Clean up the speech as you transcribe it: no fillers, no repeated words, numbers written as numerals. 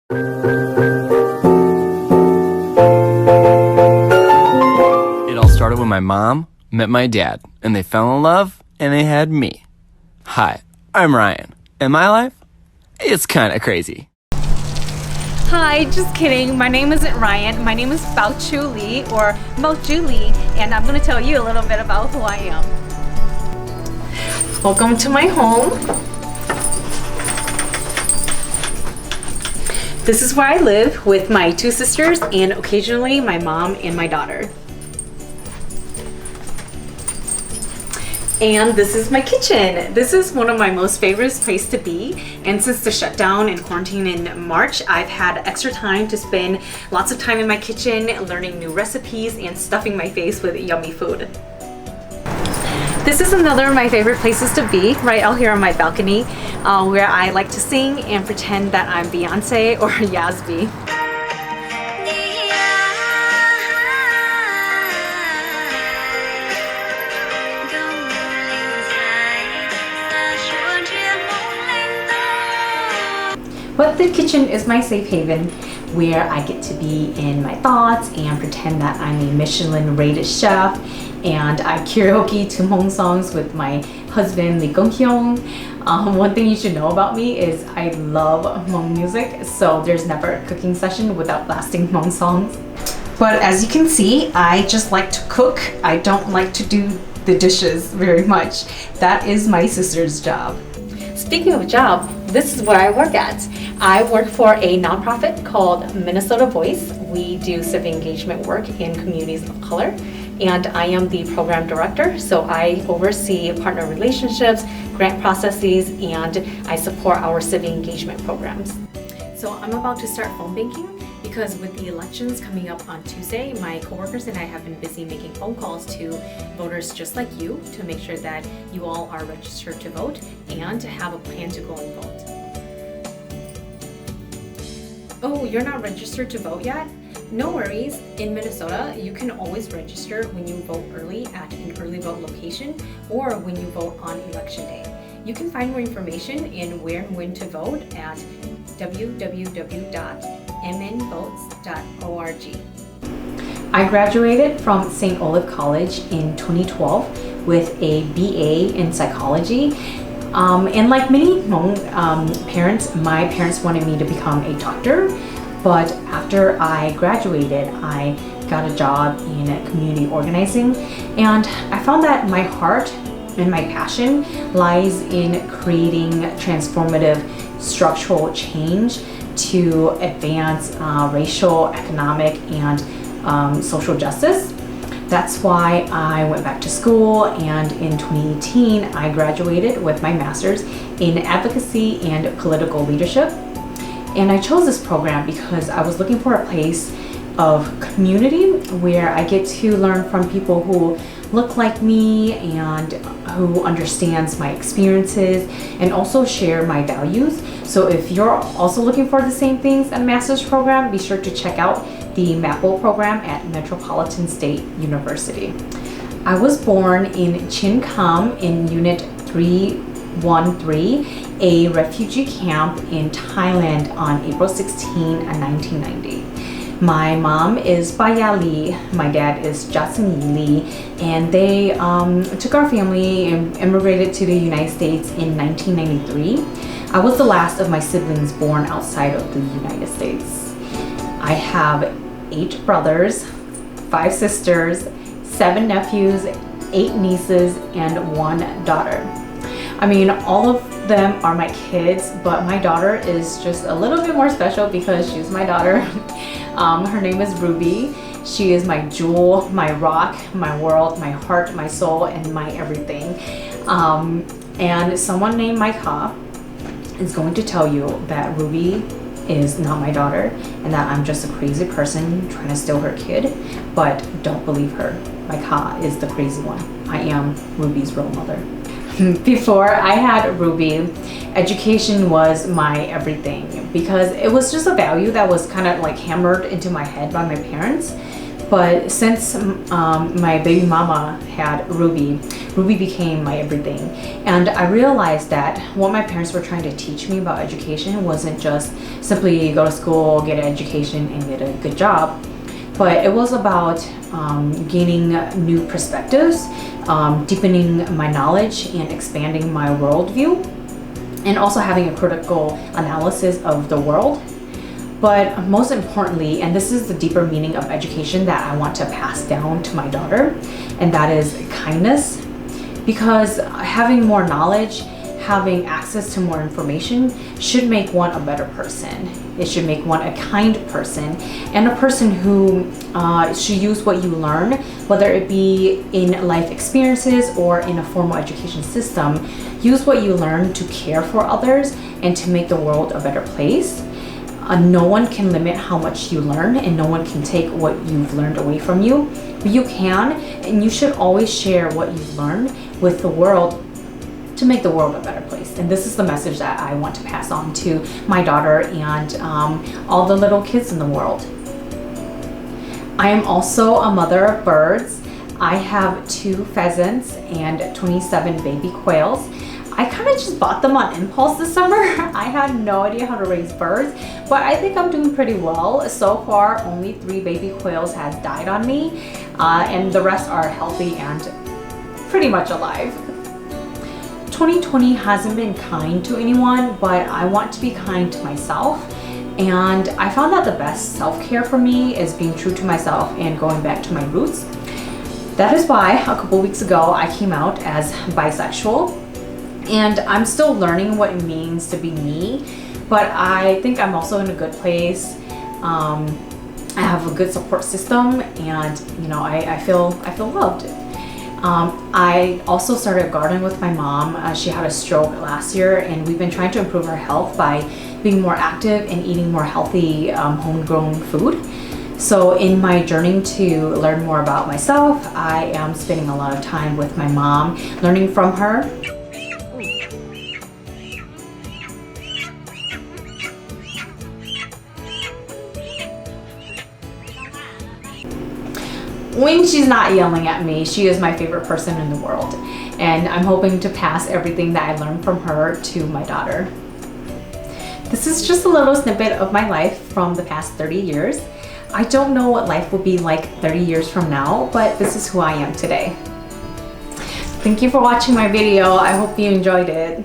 It all started when my mom met my dad, and they fell in love, and they had me. Hi, I'm Ryan, and my life, it's kind of crazy. Hi, just kidding. My name isn't Ryan. My name is Bao Chu Lee, or Bao Chu Lee, and I'm going to tell you a little bit about who I am. Welcome to my home. This is where I live with my two sisters and occasionally my mom and my daughter. And this is my kitchen. This is one of my most favorite places to be. And since the shutdown and quarantine in March, I've had extra time to spend lots of time in my kitchen, learning new recipes and stuffing my face with yummy food. This is another of my favorite places to be, right out here on my balcony, where I like to sing and pretend that I'm Beyonce or Yasby. But the kitchen is my safe haven where I get to be in my thoughts and pretend that I'm a Michelin-rated chef, and I karaoke to Hmong songs with my husband Lee Gong-hyung. One thing you should know about me is I love Hmong music, so there's never a cooking session without blasting Hmong songs. But as you can see, I just like to cook. I don't like to do the dishes very much. That is my sister's job. Speaking of job, this is where I work at. I work for a nonprofit called Minnesota Voice. We do civic engagement work in communities of color, and I am the program director, so I oversee partner relationships, grant processes, and I support our civic engagement programs. So I'm about to start phone banking because with the elections coming up on Tuesday, my coworkers and I have been busy making phone calls to voters just like you to make sure that you all are registered to vote and to have a plan to go and vote. Oh, you're not registered to vote yet? No worries. In Minnesota, you can always register when you vote early at an early vote location or when you vote on election day. You can find more information in where and when to vote at www.mnvotes.org. I graduated from St. Olaf College in 2012 with a BA in psychology. And like many Hmong parents, my parents wanted me to become a doctor. But after I graduated, I got a job in community organizing. And I found that my heart and my passion lies in creating transformative structural change to advance racial, economic, and social justice. That's why I went back to school, and in 2018 I graduated with my master's in advocacy and political leadership. And I chose this program because I was looking for a place of community where I get to learn from people who look like me and who understands my experiences and also share my values. So if you're also looking for the same things in a master's program, be sure to check out the MAPL program at Metropolitan State University. I was born in Chin Kam in Unit 313, a refugee camp in Thailand on April 16, 1990. My mom is Baya Lee, my dad is Jason Lee, and they took our family and immigrated to the United States in 1993. I was the last of my siblings born outside of the United States. I have 8 brothers, 5 sisters, 7 nephews, 8 nieces, and 1 daughter. I mean, all of them are my kids, but my daughter is just a little bit more special because she's my daughter. Her name is Ruby. She is my jewel, my rock, my world, my heart, my soul, and my everything. And someone named Mike Ha is going to tell you that Ruby is not my daughter and that I'm just a crazy person trying to steal her kid, but don't believe her. Mike Ha is the crazy one. I am Ruby's role model. Before I had Ruby, education was my everything because it was just a value that was kind of like hammered into my head by my parents. But since my baby mama had Ruby, Ruby became my everything. And I realized that what my parents were trying to teach me about education wasn't just simply go to school, get an education, and get a good job. But it was about gaining new perspectives, deepening my knowledge, and expanding my worldview, and also having a critical analysis of the world. But most importantly, and this is the deeper meaning of education that I want to pass down to my daughter, and that is kindness. Because having more knowledge, having access to more information should make one a better person. It should make one a kind person, and a person who should use what you learn, whether it be in life experiences or in a formal education system. Use what you learn to care for others and to make the world a better place. No one can limit how much you learn, and no one can take what you've learned away from you. But you can, and you should always share what you've learned with the world to make the world a better place. And this is the message that I want to pass on to my daughter and all the little kids in the world. I am also a mother of birds. I have 2 pheasants and 27 baby quails. I kind of just bought them on impulse this summer. I had no idea how to raise birds, but I think I'm doing pretty well. So far, only 3 baby quails has died on me, and the rest are healthy and pretty much alive. 2020 hasn't been kind to anyone, but I want to be kind to myself. And I found that the best self-care for me is being true to myself and going back to my roots. That is why a couple weeks ago I came out as bisexual. And I'm still learning what it means to be me, but I think I'm also in a good place. I have a good support system, and I feel loved. I also started gardening with my mom. She had a stroke last year, and we've been trying to improve her health by being more active and eating more healthy homegrown food. So in my journey to learn more about myself, I am spending a lot of time with my mom, learning from her. When she's not yelling at me, she is my favorite person in the world. And I'm hoping to pass everything that I learned from her to my daughter. This is just a little snippet of my life from the past 30 years. I don't know what life will be like 30 years from now, but this is who I am today. Thank you for watching my video. I hope you enjoyed it.